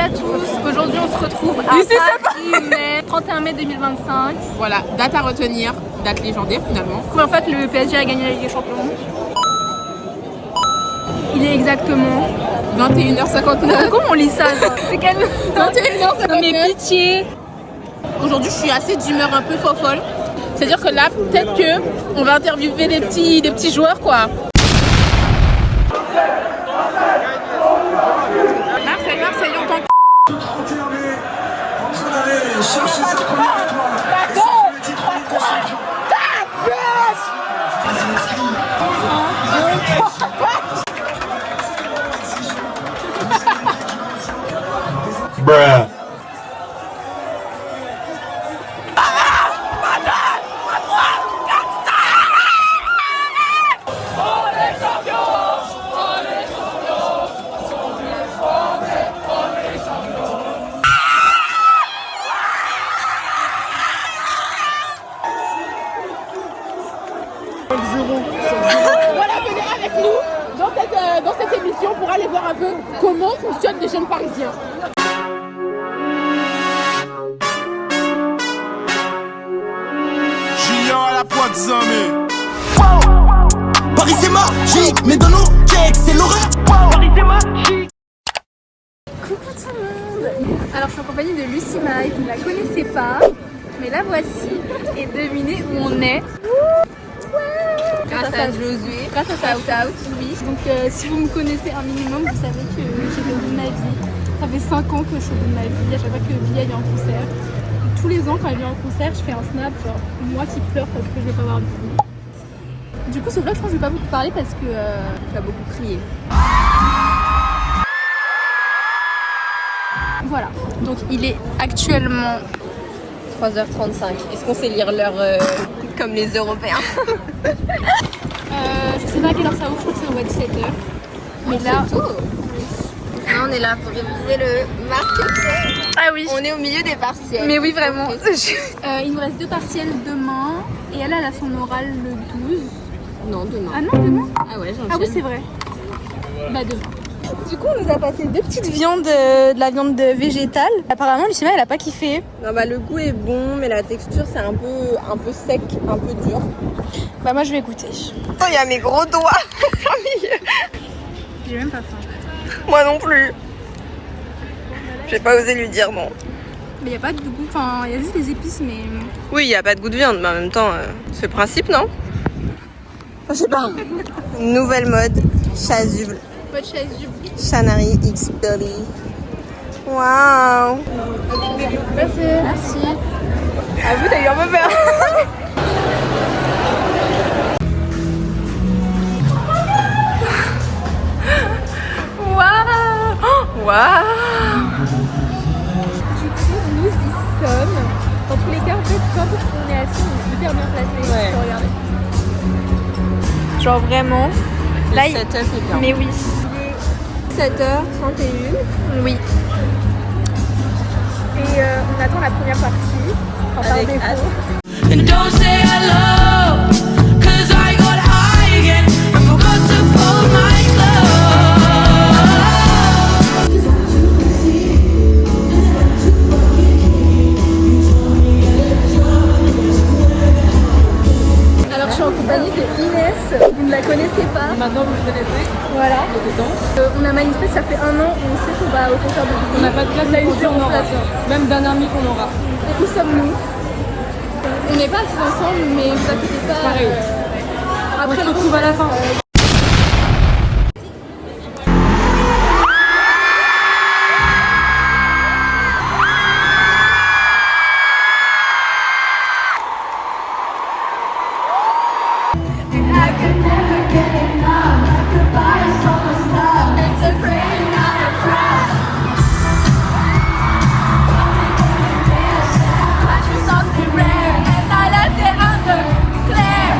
à tous, aujourd'hui on se retrouve à Paris, mai 31 mai 2025. Voilà, date à retenir, date légendaire finalement. En fait le PSG a gagné la Ligue des Champions. Il est exactement 21h59. Comment on lit ça genre c'est quel 21h59. Non mais pitié. Aujourd'hui je suis assez d'humeur un peu fofolle. C'est-à-dire que là, peut-être qu'on va interviewer des petits joueurs quoi. Marseille en tant que... Bruh. Voilà, venez avec nous dans cette émission pour aller voir un peu comment fonctionnent les jeunes parisiens. Junior à la pointe zombie. Paris c'est magique, mais dans nos cakes c'est l'horreur. Paris c'est magique. Coucou tout le monde. Alors je suis en compagnie de Lucie Maille, vous ne la connaissez pas, mais la voici. Et devinez où on est. Grâce à Josué, Grâce à Shout-Out, oui. Donc si vous me connaissez un minimum, vous savez que j'ai le bout de ma vie. Ça fait 5 ans que je suis au bout de ma vie, à chaque fois que Bia vient en concert. Et tous les ans quand elle vient en concert, je fais un snap, genre moi qui pleure parce que je vais pas voir Billy. Du coup ce vlog je pense que je vais pas beaucoup parler parce que tu as beaucoup crié. Voilà, donc il est actuellement 3h35. Est-ce qu'on sait lire l'heure comme les Européens? je sais pas à quelle heure ça ouvre, je crois que ça ouvre à 17h. Mais là, Là, on est là pour réviser le marketing. ah oui. On est au milieu des partiels. Mais oui, vraiment. Il nous reste 2 partiels demain et elle a son oral le 12. Non, demain. Ah non, demain? Ah ouais, j'enchaîne. Ah oui, c'est vrai. Bah demain. Du coup, on nous a passé 2 petites viandes, de la viande végétale. Apparemment, Lucima, elle a pas kiffé. Non, bah le goût est bon, mais la texture c'est un peu sec, un peu dur. Bah moi, je vais goûter. Oh, il y a mes gros doigts au milieu. J'ai même pas faim. Moi non plus. J'ai pas osé lui dire non. Mais il y a pas de goût, enfin, il y a juste des épices, mais... Oui, il n'y a pas de goût de viande, mais en même temps, c'est le principe, non? Je sais pas. Nouvelle mode, chasuble. Votre chasuble. Chanari X Belly. Waouh. Merci. Ah vous, t'as eu un peu peur. Waouh. Waouh. Du coup, nous y sommes. Dans tous les cas, en fait, quand on est assis, on est hyper bien placé. Ouais. Faut regarder. Genre vraiment. Là, Le setup est bien. Mais oui. 7h31. Oui. Et on attend la première partie. Enfin, par Avec défaut. hâte. And don't say hello, 'cause I got high again and forgot to fold my clothes. Alors, je suis en compagnie de Inès. Vous ne la connaissez pas. Maintenant vous le connaissez. Voilà. Dedans. On a manifesté, ça fait 1 an. On sait qu'on va au concert de Billy. On n'a pas de place, On a eu pour dire, 0 on aura. place. Même d'un ami qu'on aura. Et où sommes-nous? On n'est pas assis ensemble, mais vous inquiétez pas. Pareil. Après, On se retrouve à la fin. And I left it under Claire.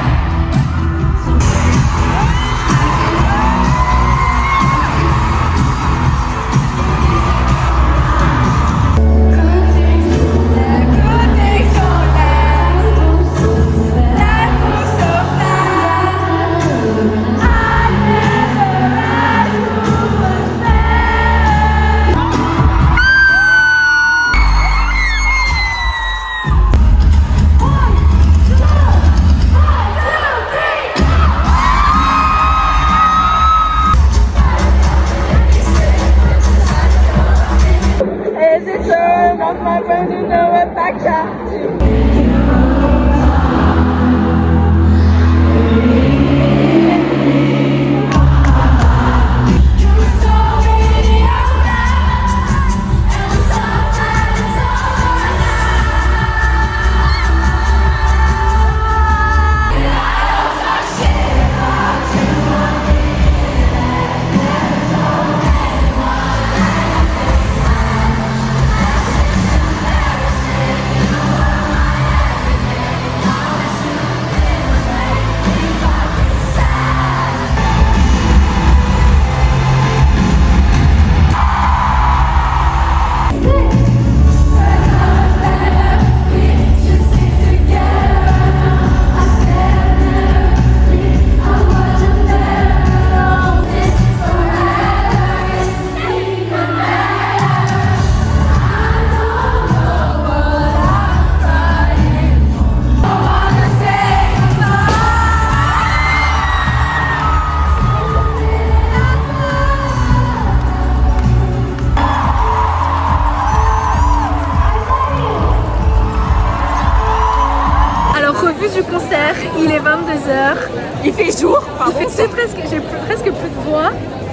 Revue du concert, il est 22h. Il fait jour. J'ai presque plus de voix.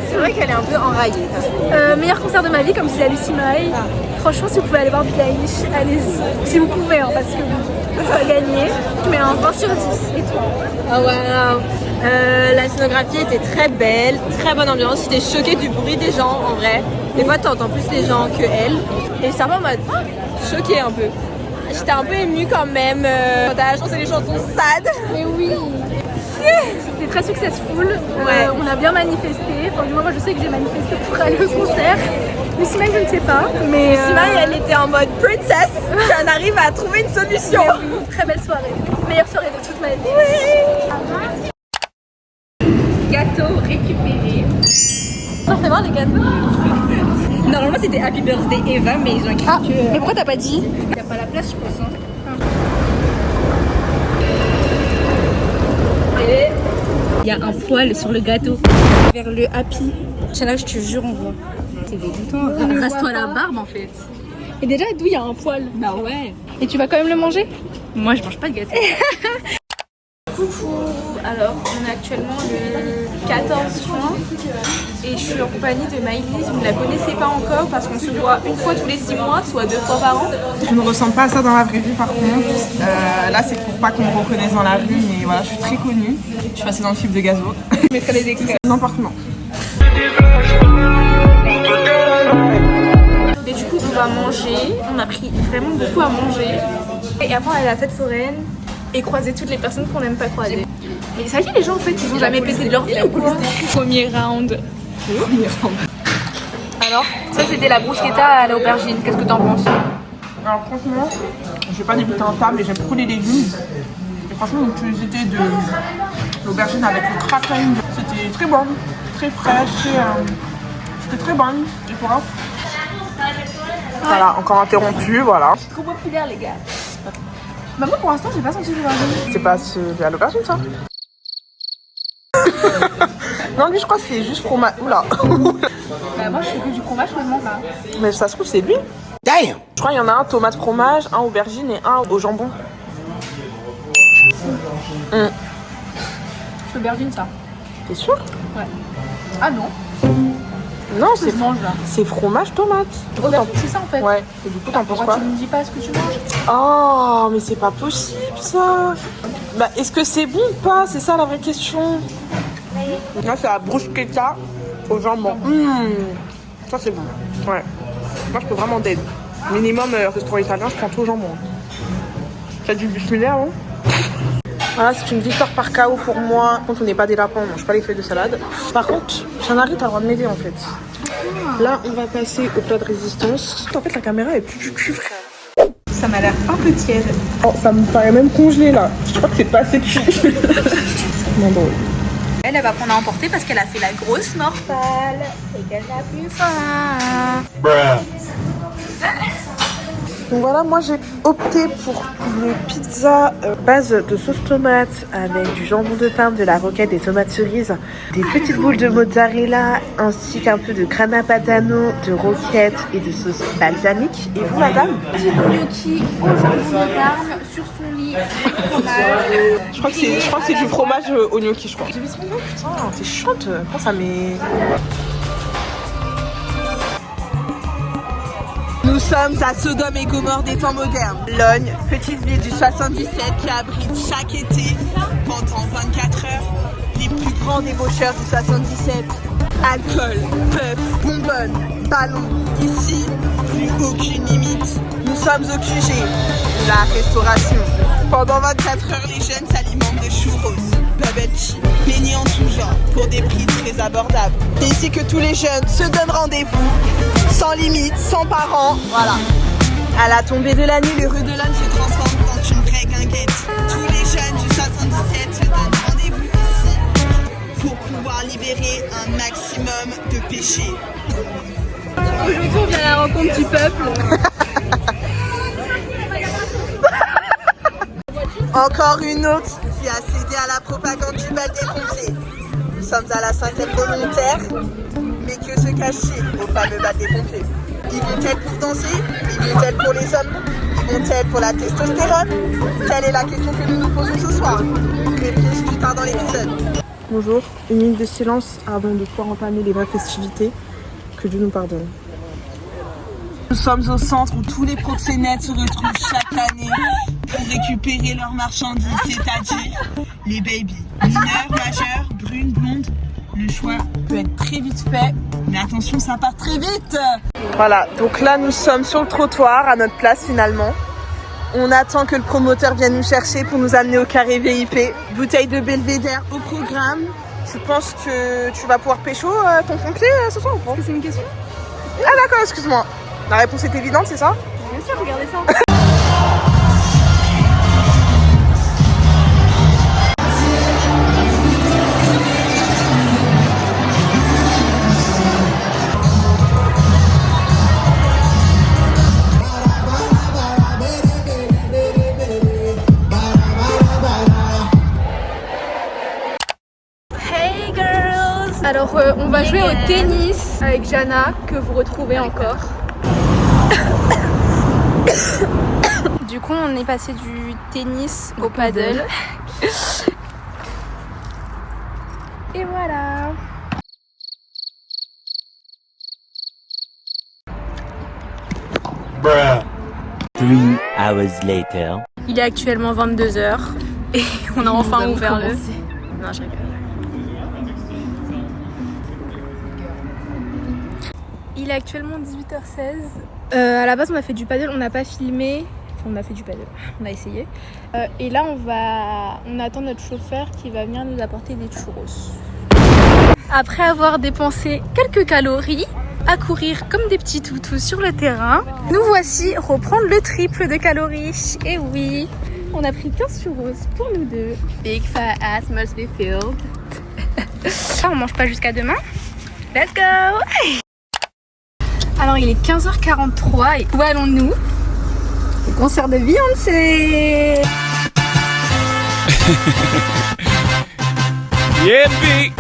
C'est vrai qu'elle est un peu enraillée. Meilleur concert de ma vie, comme disait Lucie Maille. Franchement, si vous pouvez aller voir Billie Eilish, allez-y. Si vous pouvez, hein, parce que ça va gagner. Je mets un 20 sur 10. Et toi? Ah ouais. La scénographie était très belle, très bonne ambiance. J'étais choquée du bruit des gens en vrai. Des fois, t'entends plus les gens que elle. Et j'étais un peu en mode choquée un peu. J'étais un peu émue quand même. Je pense que c'est les chansons sad. Mais oui. C'était très successful. Ouais. On a bien manifesté. Enfin, du moins, moi, je sais que j'ai manifesté pour aller au concert. Mais Simaï, je ne sais pas. Mais Simaï, elle était en mode princess. Elle arrive à trouver une solution. oui, très belle soirée. Meilleure soirée de toute ma vie. Oui. Gâteau récupéré. Ça fait voir les gâteaux. Normalement, c'était Happy Birthday Eva, mais ils ont écrit que... Mais pourquoi t'as pas dit? Il n'y a pas la place, je pense. Hein. Et il y a un poil sur le gâteau. Vers le Happy. Là, je te jure, on voit. C'est dégoûtant. Rase-toi la barbe, en fait. Et déjà, d'où il y a un poil? Bah ouais. Et tu vas quand même le manger? Moi, je mange pas de gâteau. Coucou, alors on est actuellement le 14 juin et je suis en compagnie de Maïlis. Vous ne la connaissez pas encore parce qu'on se voit une fois tous les 6 mois, soit 2 fois par an. Je ne ressens pas ça dans la vraie vie par contre. Là c'est pour pas qu'on me reconnaisse dans la rue, mais voilà, je suis très connue. Je suis passée dans le clip de Gazo. Je mettrai les extraits. N'importe comment. Et du coup on va manger, on a pris vraiment beaucoup à manger. Et après on a la fête foraine et croiser toutes les personnes qu'on n'aime pas croiser. Mais ça y est, les gens en fait ils ont jamais pété de leur vie ou quoi? Premier round. Alors, ça c'était la bruschetta à l'aubergine, qu'est-ce que t'en penses? Alors franchement, je vais pas débuter en table, mais j'aime beaucoup les légumes. Et franchement, l'utilisité de l'aubergine avec le craquage, c'était très bon, très fraîche, c'était très bon. Et voilà. Voilà, encore interrompu, voilà. Trop populaire les gars. Bah moi pour l'instant j'ai pas senti l'aubergine. C'est pas à l'aubergine ça? Non, lui je crois que c'est juste fromage. Oula. Bah moi je fais que du fromage, je le mange là. Mais ça se trouve c'est lui. Damn! Je crois qu'il y en a un tomate fromage, un aubergine et un au jambon. C'est l'aubergine ça. T'es sûr? Ouais. Ah non, Non, je mange là. c'est fromage tomate. Du coup, Aubergine c'est ça en fait. Ouais, et du coup t'en penses Pourquoi quoi? tu me dis pas ce que tu manges? Oh, mais c'est pas possible ça. Bah, est-ce que c'est bon ou pas? C'est ça la vraie question. Là, c'est la bruschetta au jambon. Ça, c'est bon. Ouais. Moi, je peux vraiment d'aide. Minimum restaurant italien, je prends tout au jambon. T'as du bismillah, hein? Voilà, c'est une victoire par KO pour moi. Par contre, on n'est pas des lapins, on mange pas les feuilles de salade. Par contre, Chanari, t'as le droit de m'aider en fait. Là, on va passer au plat de résistance. En fait, la caméra est plus du cul, frère. Ça m'a l'air un peu tiède. Oh, ça me paraît même congelé là. Je crois que c'est pas assez cuit. Non, drôle. Elle va prendre à emporter parce qu'elle a fait la grosse morphale et qu'elle n'a plus faim. Bruh. Donc voilà, moi j'ai opté pour une pizza base de sauce tomate avec du jambon de Parme, de la roquette, des tomates cerises, des petites boules de mozzarella ainsi qu'un peu de grana padano, de roquette et de sauce balsamique. Et vous madame? Gnocchi au jambon de Parme sur son lit, fromage. Je crois que c'est du fromage au gnocchi, je crois. J'ai vu ce menu, putain, t'es chante. Comment ça met... Nous sommes à Sodome et Gomorrhe des temps modernes. Logne, petite ville du 77 qui abrite chaque été, pendant 24 heures, les plus grands débaucheurs du 77. Alcool, puff, bonbonne, ballon. Ici, plus aucune limite. Nous sommes au QG, la restauration. Pendant 24 heures, les jeunes s'alimentent de churros, bubble tea, beignets en tout genre, pour des prix très abordables. C'est ici que tous les jeunes se donnent rendez-vous, sans limite, sans parents, voilà. À la tombée de la nuit, les rues de Logne se transforment en une vraie guinguette. Tous les jeunes du 77 se donnent rendez-vous ici pour pouvoir libérer un maximum de péchés. Aujourd'hui, on vient à la rencontre du peuple. Encore une autre qui a cédé à la propagande du bal des pompiers. Nous sommes à la 5e volontaire, mais que se cache-t-il au fameux bal des pompiers? Ils vont-elles pour danser? Ils vont-elles pour les hommes? Ils vont-elles pour la testostérone? Telle est la question que nous nous posons ce soir. Réponse plus tard dans l'épisode. Bonjour, une minute de silence avant de pouvoir entamer les vraies festivités. Que Dieu nous pardonne. Nous sommes au centre où tous les proxénètes se retrouvent chaque année pour récupérer leurs marchandises, c'est-à-dire les babies. Mineurs, majeurs, brunes, blondes, le choix peut être très vite fait, mais attention, ça part très vite. Voilà, donc là nous sommes sur le trottoir, à notre place finalement. On attend que le promoteur vienne nous chercher pour nous amener au carré VIP. Bouteille de Belvédère au programme. Tu penses que tu vas pouvoir pécho ton pompier ce soir ou pas? C'est une question? Ah d'accord, excuse-moi. La réponse est évidente, c'est ça? Bien sûr, regardez ça. Hey girls! Alors on va jouer au tennis avec Jana que vous retrouvez encore. Du coup on est passé du tennis au paddle. Et voilà. Bruh. 3 hours later. Il est actuellement 22h et on a enfin ouvert le... Non, je rigole. Il est actuellement 18h16. À la base on a fait du paddle, on n'a pas filmé. Enfin on a fait du paddle, on a essayé. Et là on attend notre chauffeur qui va venir nous apporter des churros. Après avoir dépensé quelques calories à courir comme des petits toutous sur le terrain, nous voici reprendre le triple de calories. Et oui, on a pris 15 churros pour nous deux. Big fat ass must be filled. On mange pas jusqu'à demain. Let's go! Alors il est 15h43 et où allons-nous? Au concert de Beyoncé. Yippee!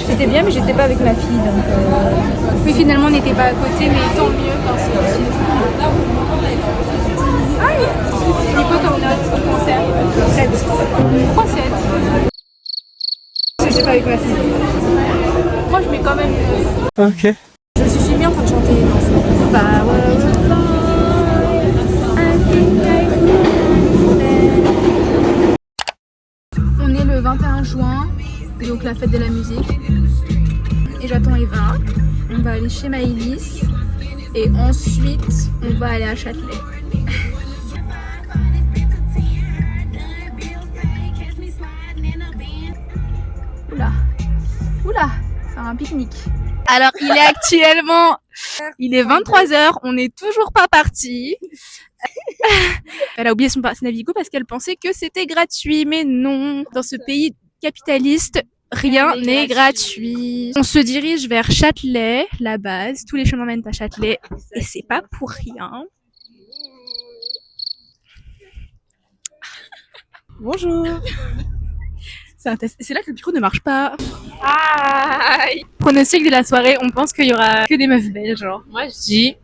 C'était bien, mais j'étais pas avec ma fille, donc... Oui, finalement, on n'était pas à côté, mais tant mieux parce que sinon... Ah oui. C'est quoi comme note au concert? 7. 3-7. J'étais pas avec ma fille. Moi, je mets quand même... Ok. Je me suis filmée en train de chanter. On est le 21 juin, donc la fête de la musique. Et j'attends Eva. On va aller chez Maëlys. Et ensuite, on va aller à Châtelet. Oula. Oula, c'est un pique-nique. Alors, il est actuellement... Il est 23h, on n'est toujours pas parti. Elle a oublié son pass Navigo parce qu'elle pensait que c'était gratuit, mais non. Dans ce pays capitaliste, rien n'est gratuit. On se dirige vers Châtelet, la base. Tous les chemins mènent à Châtelet et c'est pas pour rien. Bonjour. C'est un test. C'est là que le micro ne marche pas. Aïe. Pronostic de la soirée, on pense qu'il y aura que des meufs belles, genre. Moi, je dis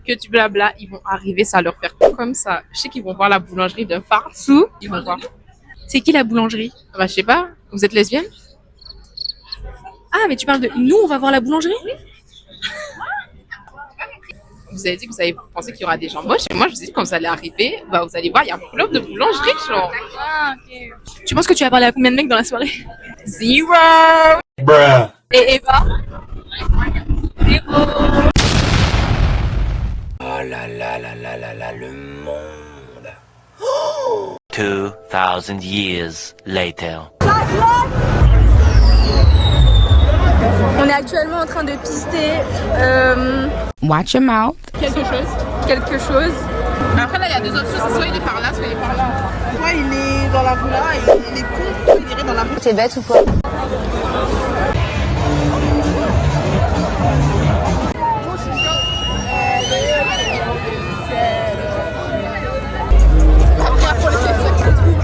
que du blabla, ils vont arriver, ça va leur faire comme ça. Je sais qu'ils vont voir la boulangerie de Farsou. Ils vont voir. C'est qui la boulangerie? Bah, je sais pas. Vous êtes lesbienne? Ah, mais tu parles de nous, on va voir la boulangerie? Vous avez dit que vous avez pensé qu'il y aura des gens moches. Et moi, je vous ai dit quand vous allez arriver, bah, vous allez voir, il y a un club de boulangerie, genre. Ah, ok. Tu penses que tu vas parler à combien de mecs dans la soirée? 0. Bruh. Et Eva? 0. Oh là là là là là là, le monde. 2000 years later. On est actuellement en train de pister Watch your mouth. quelque chose. Après, là, il y a deux options. Soit il est par là, soit il est par là. Soit il est dans la rue là, et il est con, soit il irait dans la rue. T'es bête ou quoi?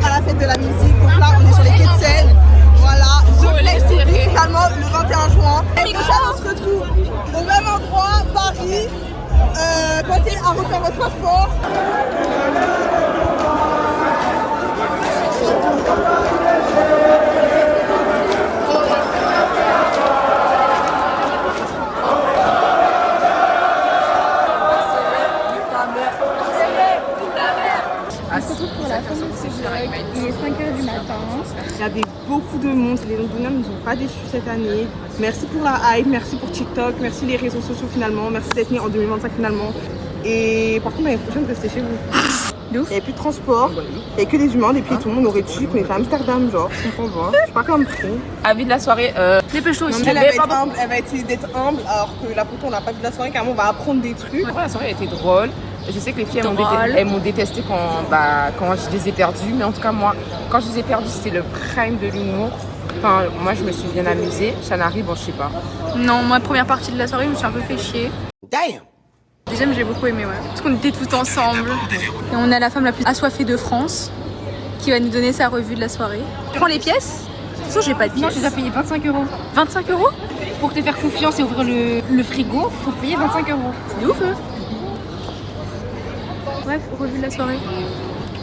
À la fête de la musique, donc là on est sur les quais de Seine. Voilà, je laisse finalement le 21 juin. Et prochain on se retrouve au même endroit, Paris. Pensez à refaire votre passeport. On se retrouve pour la fin de ce vlog. Il est 5h du matin. Il y avait beaucoup de monde, les londoniens ne nous ont pas déçus cette année. Merci pour la hype, merci pour TikTok, merci les réseaux sociaux finalement, merci d'être nés en 2025 finalement. Et par contre l'année prochaine, restez chez vous. Il n'y avait plus de transport, il n'y avait que des humains, des piétons, on aurait dit qu'on était à Amsterdam, genre, je comprends pas. Je sais pas comment pris. Avis de la soirée. Dépêche-toi aussi. Elle va être humble, elle va essayer d'être humble, alors que la poteau on n'a pas vu de la soirée, carrément on va apprendre des trucs. Après, la soirée a été drôle. Je sais que les filles elles m'ont détesté quand je les ai perdues. Mais en tout cas, moi, quand je les ai perdues, c'était le prime de l'humour. Enfin, moi, je me suis bien amusée. Shanari, bon, je sais pas. Non, moi, première partie de la soirée, je me suis un peu fait chier. Damn. Deuxième, j'ai beaucoup aimé, ouais. Parce qu'on était tous ensemble. Et on a la femme la plus assoiffée de France qui va nous donner sa revue de la soirée. Prends les pièces. De toute façon, j'ai pas de pièces. Non, tu dois payer 25 €. 25 €? Pour te faire confiance et ouvrir le frigo, faut payer 25 €. C'est ouf, hein. Bref, revue de la soirée.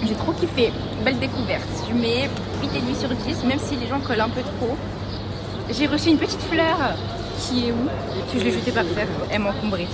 J'ai trop kiffé. Belle découverte. Je mets 8,5 sur 10, même si les gens collent un peu trop. J'ai reçu une petite fleur. Qui est où? Que je l'ai jetée par terre. Elle m'encombrait.